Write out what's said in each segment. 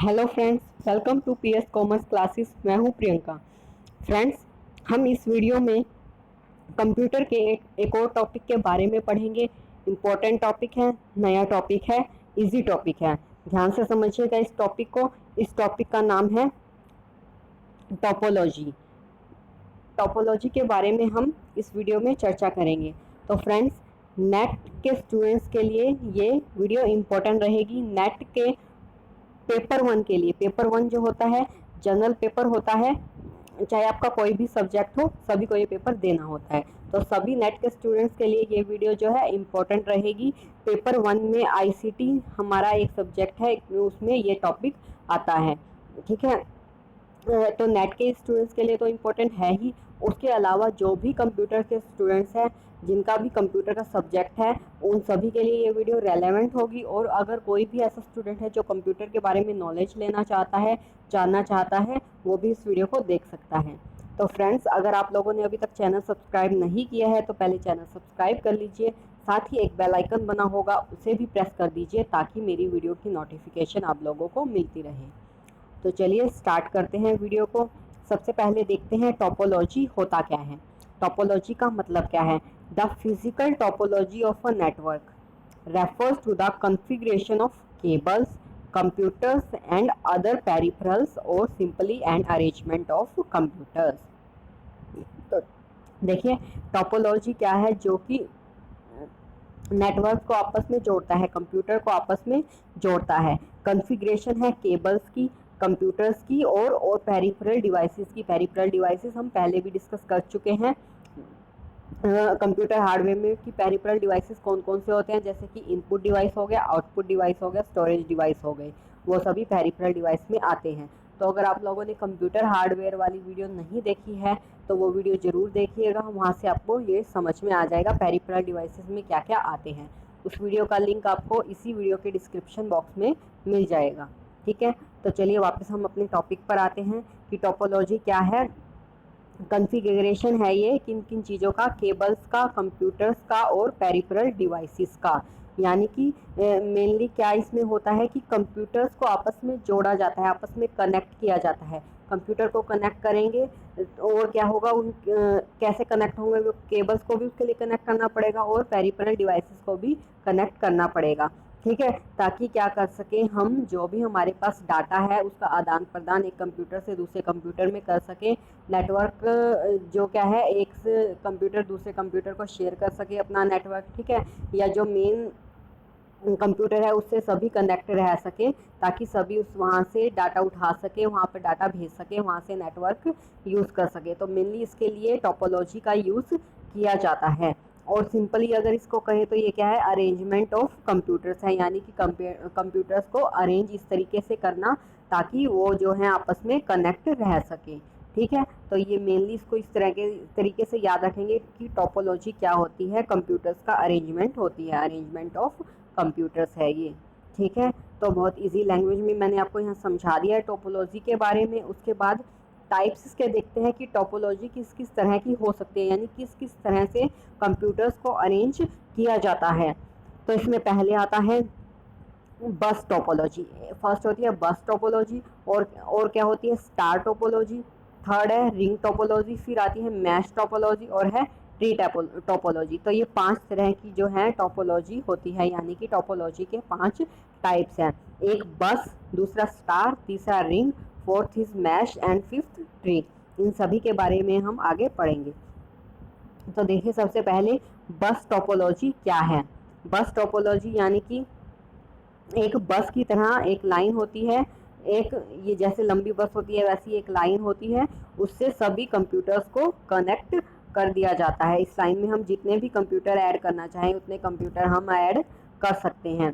Hello friends, welcome to PS commerce classes. मैं हूं Priyanka. Friends, हम इस वीडियो में कंप्यूटर के एक और टॉपिक के बारे में पढ़ेंगे। इम्पोर्टेंट टॉपिक है, नया टॉपिक है, इजी टॉपिक है। ध्यान से समझिएगा इस टॉपिक को। इस टॉपिक का नाम है टोपोलॉजी। टोपोलॉजी के बारे में हम इस वीडियो में चर्चा करेंगे। तो फ्रेंड्स, नेट के स्टूडेंट्स के लिए ये वीडियो इम्पोर्टेंट रहेगी। नेट के पेपर वन के लिए, पेपर वन जो होता है जनरल पेपर होता है, चाहे आपका कोई भी सब्जेक्ट हो, सभी को ये पेपर देना होता है। तो सभी नेट के स्टूडेंट्स के लिए ये वीडियो जो है इम्पोर्टेंट रहेगी। पेपर वन में आईसीटी हमारा एक सब्जेक्ट है, उसमें ये टॉपिक आता है। ठीक है, तो नेट के स्टूडेंट्स के लिए तो इम्पोर्टेंट है ही। उसके अलावा जो भी कंप्यूटर के स्टूडेंट्स हैं, जिनका भी कंप्यूटर का सब्जेक्ट है, उन सभी के लिए ये वीडियो रेलेवेंट होगी। और अगर कोई भी ऐसा स्टूडेंट है जो कंप्यूटर के बारे में नॉलेज लेना चाहता है, जानना चाहता है, वो भी इस वीडियो को देख सकता है। तो फ्रेंड्स, अगर आप लोगों ने अभी तक चैनल सब्सक्राइब नहीं किया है तो पहले चैनल सब्सक्राइब कर लीजिए। साथ ही एक बेल आइकन बना होगा, उसे भी प्रेस कर दीजिए ताकि मेरी वीडियो की नोटिफिकेशन आप लोगों को मिलती रहे। तो चलिए स्टार्ट करते हैं वीडियो को। सबसे पहले देखते हैं टोपोलॉजी होता क्या है। टोपोलॉजी का मतलब क्या है? The physical topology of a network refers to the configuration of cables, computers and other peripherals और simply and arrangement of computers. तो देखिए, टोपोलॉजी क्या है? जो कि नेटवर्क को आपस में जोड़ता है, कंप्यूटर को आपस में जोड़ता है। कॉन्फ़िगरेशन है केबल्स की, कंप्यूटर्स की और पेरिफेरल डिवाइसेस की। पेरिफेरल डिवाइसेस हम पहले भी डिस्कस कर चुके हैं। कंप्यूटर हार्डवेयर में की पेरिफेरल डिवाइसेस कौन कौन से होते हैं, जैसे कि इनपुट डिवाइस हो गया, आउटपुट डिवाइस हो गया, स्टोरेज डिवाइस हो गए, वो सभी पेरिफेरल डिवाइस में आते हैं। तो अगर आप लोगों ने कंप्यूटर हार्डवेयर वाली वीडियो नहीं देखी है तो वो वीडियो ज़रूर देखिएगा, वहाँ से आपको ये समझ में आ जाएगा पेरिफेरल डिवाइसेस में क्या क्या आते हैं। उस वीडियो का लिंक आपको इसी वीडियो के डिस्क्रिप्शन बॉक्स में मिल जाएगा। ठीक है, तो चलिए वापस हम अपने टॉपिक पर आते हैं कि टोपोलॉजी क्या है। कॉन्फ़िगरेशन है ये किन किन चीज़ों का? केबल्स का, कंप्यूटर्स का और पेरिफेरल डिवाइसेस का। यानी कि मेनली क्या इसमें होता है कि कंप्यूटर्स को आपस में जोड़ा जाता है, आपस में कनेक्ट किया जाता है। कंप्यूटर को कनेक्ट करेंगे और क्या होगा, उन कैसे कनेक्ट होंगे? वो केबल्स को भी उसके लिए कनेक्ट करना पड़ेगा और पेरिफेरल डिवाइसेस को भी कनेक्ट करना पड़ेगा। ठीक है, ताकि क्या कर सकें हम, जो भी हमारे पास डाटा है उसका आदान प्रदान एक कंप्यूटर से दूसरे कंप्यूटर में कर सकें। नेटवर्क जो क्या है, एक से कंप्यूटर दूसरे कंप्यूटर को शेयर कर सके अपना नेटवर्क। ठीक है, या जो मेन कंप्यूटर है उससे सभी कनेक्ट रह सके, ताकि सभी उस वहाँ से डाटा उठा सके, वहाँ पर डाटा भेज सके, वहाँ से नेटवर्क यूज़ कर सके। तो मेनली इसके लिए टोपोलॉजी का यूज़ किया जाता है। और सिंपली अगर इसको कहें तो ये क्या है? अरेंजमेंट ऑफ कंप्यूटर्स है, यानी कि कंप्यूटर्स को अरेंज इस तरीके से करना ताकि वो जो है आपस में कनेक्ट रह सके। ठीक है, तो ये मेनली इसको इस तरह के तरीके से याद रखेंगे कि टोपोलॉजी क्या होती है? कंप्यूटर्स का अरेंजमेंट होती है, अरेंजमेंट ऑफ कंप्यूटर्स है ये। ठीक है, तो बहुत इजी लैंग्वेज में मैंने आपको यहाँ समझा दिया है टोपोलॉजी के बारे में। उसके बाद टाइप्स इसके देखते हैं कि टोपोलॉजी किस किस तरह की हो सकती है, यानी किस किस तरह से कंप्यूटर्स को अरेंज किया जाता है। तो इसमें पहले आता है बस टोपोलॉजी। फर्स्ट होती है बस टोपोलॉजी, और क्या होती है? Star topology. थर्ड है रिंग टोपोलॉजी, फिर आती है मैश टोपोलॉजी और है ट्री टोपोलॉजी। तो ये 5 तरह की जो है टोपोलॉजी होती है, यानी कि टोपोलॉजी के 5 टाइप्स हैं। एक बस, दूसरा स्टार, तीसरा ring, fourth is mesh and fifth tree. इन सभी के बारे में हम आगे पढ़ेंगे। तो देखिए, सबसे पहले बस टोपोलॉजी क्या है। बस टोपोलॉजी यानी कि एक बस की तरह एक लाइन होती है, एक ये जैसे लंबी बस होती है वैसी एक लाइन होती है, उससे सभी कंप्यूटर्स को कनेक्ट कर दिया जाता है। इस लाइन में हम जितने भी कंप्यूटर ऐड करना चाहें उतने कंप्यूटर हम ऐड कर सकते हैं।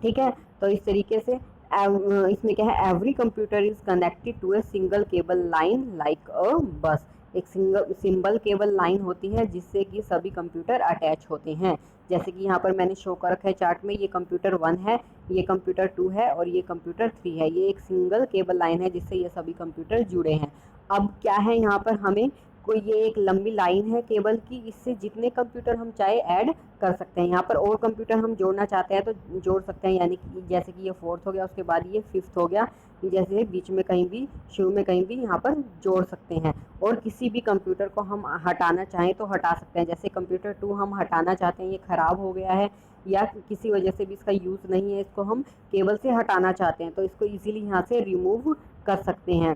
ठीक है, तो इस तरीके से इसमें क्या है, every computer is connected to a single cable line like a bus. एक सिंगल केबल लाइन होती है जिससे कि सभी कंप्यूटर अटैच होते हैं। जैसे कि यहाँ पर मैंने शो कर रखा है चार्ट में, ये कंप्यूटर 1 है, ये कंप्यूटर 2 है और ये कंप्यूटर 3 है। ये एक सिंगल केबल लाइन है जिससे ये सभी कंप्यूटर जुड़े हैं। अब क्या है, यहाँ पर हमें कोई ये एक लंबी लाइन है केबल की, इससे जितने कंप्यूटर हम चाहे ऐड कर सकते हैं। यहाँ पर और कंप्यूटर हम जोड़ना चाहते हैं तो जोड़ सकते हैं, यानी कि जैसे कि ये 4th हो गया, उसके बाद ये 5th हो गया, जैसे बीच में कहीं भी, शुरू में कहीं भी यहाँ पर जोड़ सकते हैं। और किसी भी कंप्यूटर को हम हटाना चाहें तो हटा सकते हैं। जैसे कंप्यूटर 2 हम हटाना चाहते हैं, ये ख़राब हो गया है या किसी वजह से भी इसका यूज़ नहीं है, इसको हम केबल से हटाना चाहते हैं तो इसको ईजिली यहाँ से रिमूव कर सकते हैं।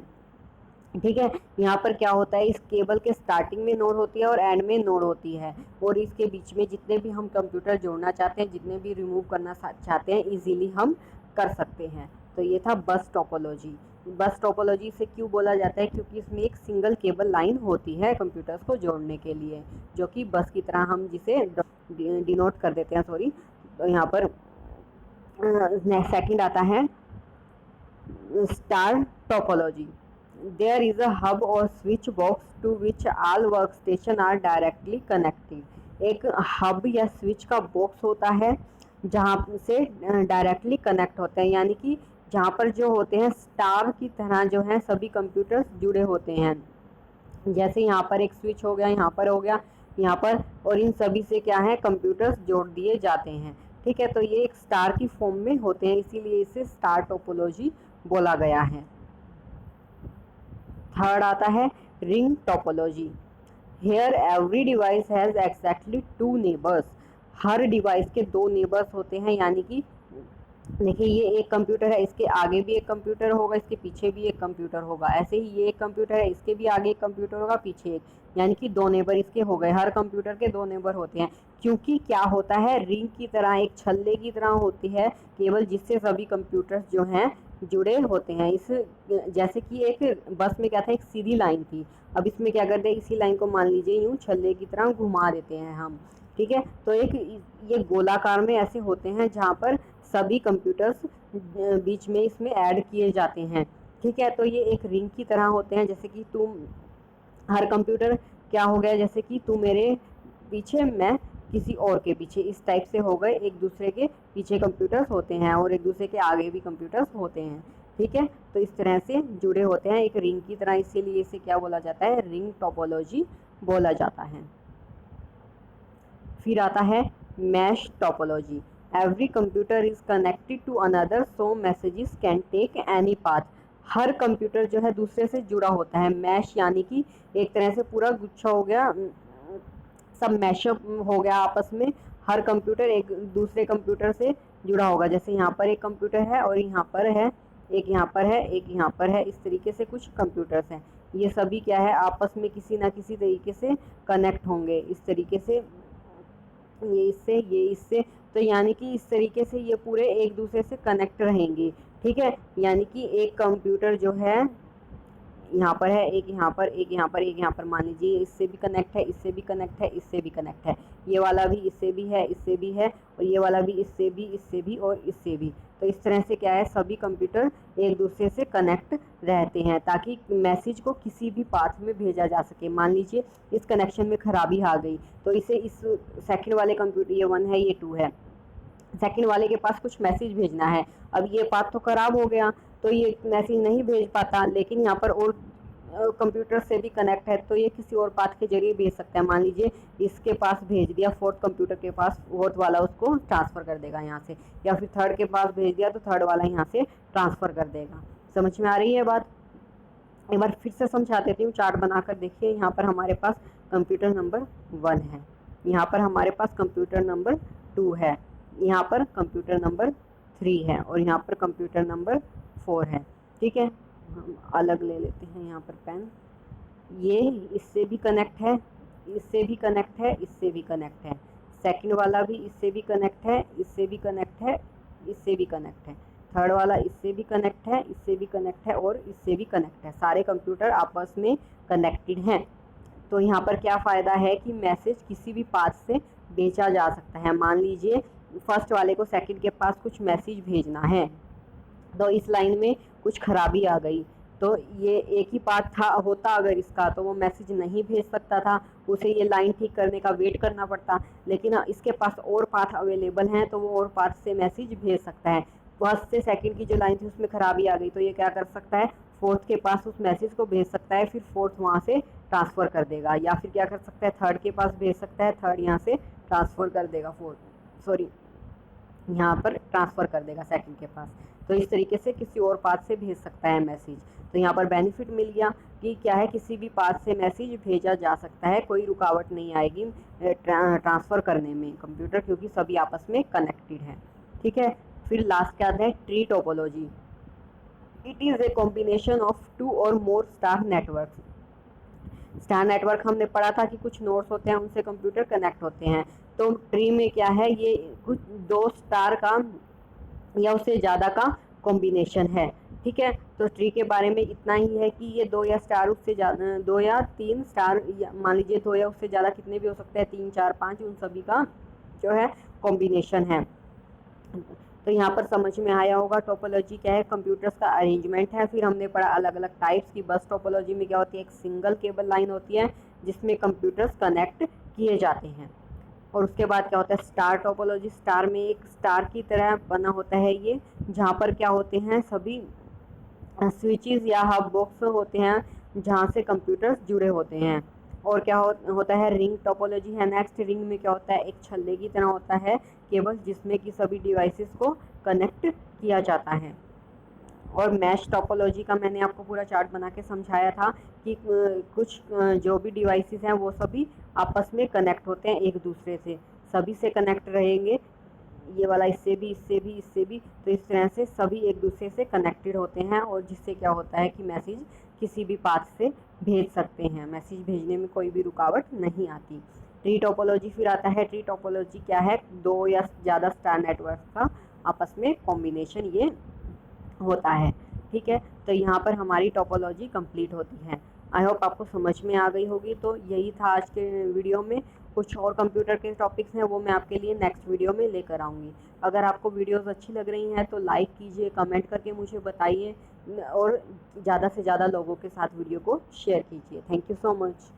ठीक है, यहाँ पर क्या होता है, इस केबल के स्टार्टिंग में नोड होती है और एंड में नोड होती है, और इसके बीच में जितने भी हम कंप्यूटर जोड़ना चाहते हैं, जितने भी रिमूव करना चाहते हैं, इजीली हम कर सकते हैं। तो ये था बस टोपोलॉजी। बस टोपोलॉजी से क्यों बोला जाता है, क्योंकि इसमें एक सिंगल केबल लाइन होती है कंप्यूटर्स को जोड़ने के लिए, जो कि बस की तरह हम जिसे डिनोट कर देते हैं, सॉरी। तो यहाँ पर सेकंड आता है star topology. There is a hub or switch box to which all workstation are directly connected. एक हब या स्विच का बॉक्स होता है जहाँ से डायरेक्टली कनेक्ट होते हैं, यानी कि जहाँ पर जो होते हैं स्टार की तरह जो है सभी कंप्यूटर्स जुड़े होते हैं। जैसे यहाँ पर एक स्विच हो गया, यहाँ पर हो गया, यहाँ पर, और इन सभी से क्या है, कंप्यूटर्स जोड़ दिए जाते हैं। ठीक है, तो ये एक स्टार की फॉर्म में होते हैं, इसीलिए इसे स्टार टोपोलॉजी बोला गया है। थर्ड आता है ring topology. Here every device has exactly 2 neighbours. हर डिवाइस के 2 नेबर्स होते हैं, यानी कि देखिए ये एक कंप्यूटर है, इसके आगे भी एक कंप्यूटर होगा, इसके पीछे भी एक कंप्यूटर होगा। ऐसे ही ये एक कंप्यूटर है, इसके भी आगे एक कंप्यूटर होगा, पीछे एक, यानी कि 2 नेबर इसके हो गए। हर कंप्यूटर के 2 नेबर होते हैं, क्योंकि क्या होता है, रिंग की तरह, एक छल्ले की तरह होती है केवल, जिससे सभी कंप्यूटर्स जो हैं जुड़े होते हैं। इस जैसे कि एक बस में क्या था, एक सीधी लाइन थी, अब इसमें क्या करते हैं, इसी लाइन को मान लीजिए यूँ छल्ले की तरह घुमा देते हैं हम। ठीक है, तो एक ये गोलाकार में ऐसे होते हैं जहाँ पर सभी कंप्यूटर्स बीच में इसमें ऐड किए जाते हैं। ठीक है, तो ये एक रिंग की तरह होते हैं, जैसे कि तुम, हर कंप्यूटर क्या हो गया, जैसे कि तू मेरे पीछे, मैं किसी और के पीछे, इस टाइप से हो गए। एक दूसरे के पीछे कंप्यूटर्स होते हैं और एक दूसरे के आगे भी कंप्यूटर्स होते हैं। ठीक है, तो इस तरह से जुड़े होते हैं एक रिंग की तरह, इसीलिए इसे क्या बोला जाता है, रिंग टोपोलॉजी बोला जाता है। फिर आता है mesh topology. Every computer is connected to another so messages can take any path. हर कंप्यूटर जो है दूसरे से जुड़ा होता है। मैश यानी कि एक तरह से पूरा गुच्छा हो गया, सब मैशअप हो गया आपस में। हर कंप्यूटर एक दूसरे कंप्यूटर से जुड़ा होगा, जैसे यहाँ पर एक कंप्यूटर है और यहाँ पर है, एक यहाँ पर है, एक यहाँ पर है, इस तरीके से कुछ कंप्यूटर्स हैं। ये सभी क्या है, आपस में किसी ना किसी तरीके से कनेक्ट होंगे, इस तरीके से, ये इससे, ये इससे, तो यानी कि इस तरीके से ये पूरे एक दूसरे से कनेक्ट रहेंगे। ठीक है, यानी कि एक कंप्यूटर जो है यहाँ पर है, एक यहाँ पर, एक यहाँ पर, एक यहाँ पर, मान लीजिए इससे भी कनेक्ट है, इससे भी कनेक्ट है, इससे भी कनेक्ट है, ये वाला भी इससे भी है, इससे भी है, और ये वाला भी इससे भी, इससे भी और इससे भी। तो इस तरह से क्या है, सभी कंप्यूटर एक दूसरे से कनेक्ट रहते हैं ताकि मैसेज को किसी भी पाथ में भेजा जा सके। मान लीजिए इस कनेक्शन में खराबी आ गई, तो इसे इस सेकंड वाले कंप्यूटर, ये 1 है, ये 2 है, सेकंड वाले के पास कुछ मैसेज भेजना है। अब ये पाथ तो ख़राब हो गया, तो ये मैसेज नहीं भेज पाता, लेकिन यहाँ पर और कंप्यूटर से भी कनेक्ट है, तो ये किसी और पाथ के जरिए भेज सकता है। मान लीजिए इसके पास भेज दिया, 4th कंप्यूटर के पास, 4th वाला उसको ट्रांसफ़र कर देगा यहाँ से, या फिर 3rd के पास भेज दिया तो 3rd वाला यहाँ से ट्रांसफ़र कर देगा। समझ में आ रही है बात? एक बार फिर से समझा देती हूँ, चार्ट बनाकर देखिए। यहाँ पर हमारे पास कंप्यूटर नंबर 1 है, यहाँ पर हमारे पास कंप्यूटर नंबर 2 है, यहाँ पर कंप्यूटर नंबर 3 है, और यहाँ पर कंप्यूटर नंबर 4 है। ठीक है, हम अलग ले लेते हैं यहाँ पर पेन। ये इससे भी कनेक्ट है, इससे भी कनेक्ट है, इससे भी कनेक्ट है, सेकंड वाला भी इससे भी कनेक्ट है, इससे भी कनेक्ट है, इससे भी कनेक्ट है, 3rd वाला इससे भी कनेक्ट है, इससे भी कनेक्ट है, और इससे भी कनेक्ट है। सारे कंप्यूटर आपस में कनेक्टेड हैं। तो यहाँ पर क्या फ़ायदा है कि मैसेज किसी भी पाथ से भेजा जा सकता है। मान लीजिए फर्स्ट वाले को सेकंड के पास कुछ मैसेज भेजना है, तो इस लाइन में कुछ खराबी आ गई, तो ये एक ही पाथ था होता अगर इसका, तो वो मैसेज नहीं भेज सकता था, उसे ये लाइन ठीक करने का वेट करना पड़ता। लेकिन इसके पास और पाथ अवेलेबल हैं, तो वो और पाथ से मैसेज भेज सकता है। फर्स्ट से सेकंड की जो लाइन थी उसमें खराबी आ गई, तो ये क्या कर सकता है, फोर्थ के पास उस मैसेज को भेज सकता है, फिर फोर्थ वहाँ से ट्रांसफ़र कर देगा, या फिर क्या कर सकता है थर्ड के पास भेज सकता है, थर्ड यहाँ से ट्रांसफ़र कर देगा, फोर्थ सॉरी यहाँ पर ट्रांसफ़र कर देगा सेकंड के पास। तो इस तरीके से किसी और पाथ से भेज सकता है मैसेज। तो यहाँ पर बेनिफिट मिल गया कि क्या है, किसी भी पाथ से मैसेज भेजा जा सकता है, कोई रुकावट नहीं आएगी ट्रांसफ़र करने में कंप्यूटर, क्योंकि सभी आपस में कनेक्टेड है। ठीक है, फिर लास्ट क्या आता है, tree topology. It is a combination of 2 और मोर स्टार नेटवर्क। स्टार नेटवर्क हमने पढ़ा था कि कुछ नोड्स होते हैं, उनसे कंप्यूटर कनेक्ट होते हैं। तो ट्री में क्या है, ये कुछ 2 स्टार का या उससे ज़्यादा का कॉम्बिनेशन है। ठीक है, तो ट्री के बारे में इतना ही है कि ये 2 या स्टार उससे ज़्यादा 2 या 3 स्टार, मान लीजिए 2 या उससे ज़्यादा कितने भी हो सकते हैं, 3 4 5, उन सभी का जो है कॉम्बिनेशन है। तो यहाँ पर समझ में आया होगा टोपोलॉजी क्या है, कंप्यूटर्स का अरेंजमेंट है। फिर हमने पढ़ा अलग अलग टाइप्स की। बस टोपोलॉजी में क्या होती है, एक सिंगल केबल लाइन होती है जिसमें कंप्यूटर्स कनेक्ट किए जाते हैं। और उसके बाद क्या होता है, स्टार टोपोलॉजी। स्टार में एक स्टार की तरह बना होता है ये, जहाँ पर क्या होते हैं, सभी स्विचेस या हब बॉक्स होते हैं जहाँ से कंप्यूटर्स जुड़े होते हैं। और क्या होता है, रिंग टोपोलॉजी है नेक्स्ट। रिंग में क्या होता है, एक छल्ले की तरह होता है केबल, जिसमें कि सभी डिवाइसेस को कनेक्ट किया जाता है। और मैश टोपोलॉजी का मैंने आपको पूरा चार्ट बना के समझाया था कि कुछ जो भी डिवाइसेस हैं वो सभी आपस में कनेक्ट होते हैं एक दूसरे से, सभी से कनेक्ट रहेंगे, ये वाला इससे भी, इससे भी, इससे भी। तो इस तरह से सभी एक दूसरे से कनेक्टेड होते हैं, और जिससे क्या होता है कि मैसेज किसी भी पाथ से भेज सकते हैं, मैसेज भेजने में कोई भी रुकावट नहीं आती। ट्री टोपोलॉजी फिर आता है। ट्री टोपोलॉजी क्या है, 2 या ज़्यादा स्टार नेटवर्क का आपस में कॉम्बिनेशन ये होता है। ठीक है, तो यहाँ पर हमारी टोपोलॉजी कंप्लीट होती है। आई होप आपको समझ में आ गई होगी। तो यही था आज के वीडियो में। कुछ और कंप्यूटर के टॉपिक्स हैं वो मैं आपके लिए नेक्स्ट वीडियो में लेकर आऊँगी। अगर आपको वीडियोस अच्छी लग रही हैं तो लाइक कीजिए, कमेंट करके मुझे बताइए, और ज़्यादा से ज़्यादा लोगों के साथ वीडियो को शेयर कीजिए। Thank you so much.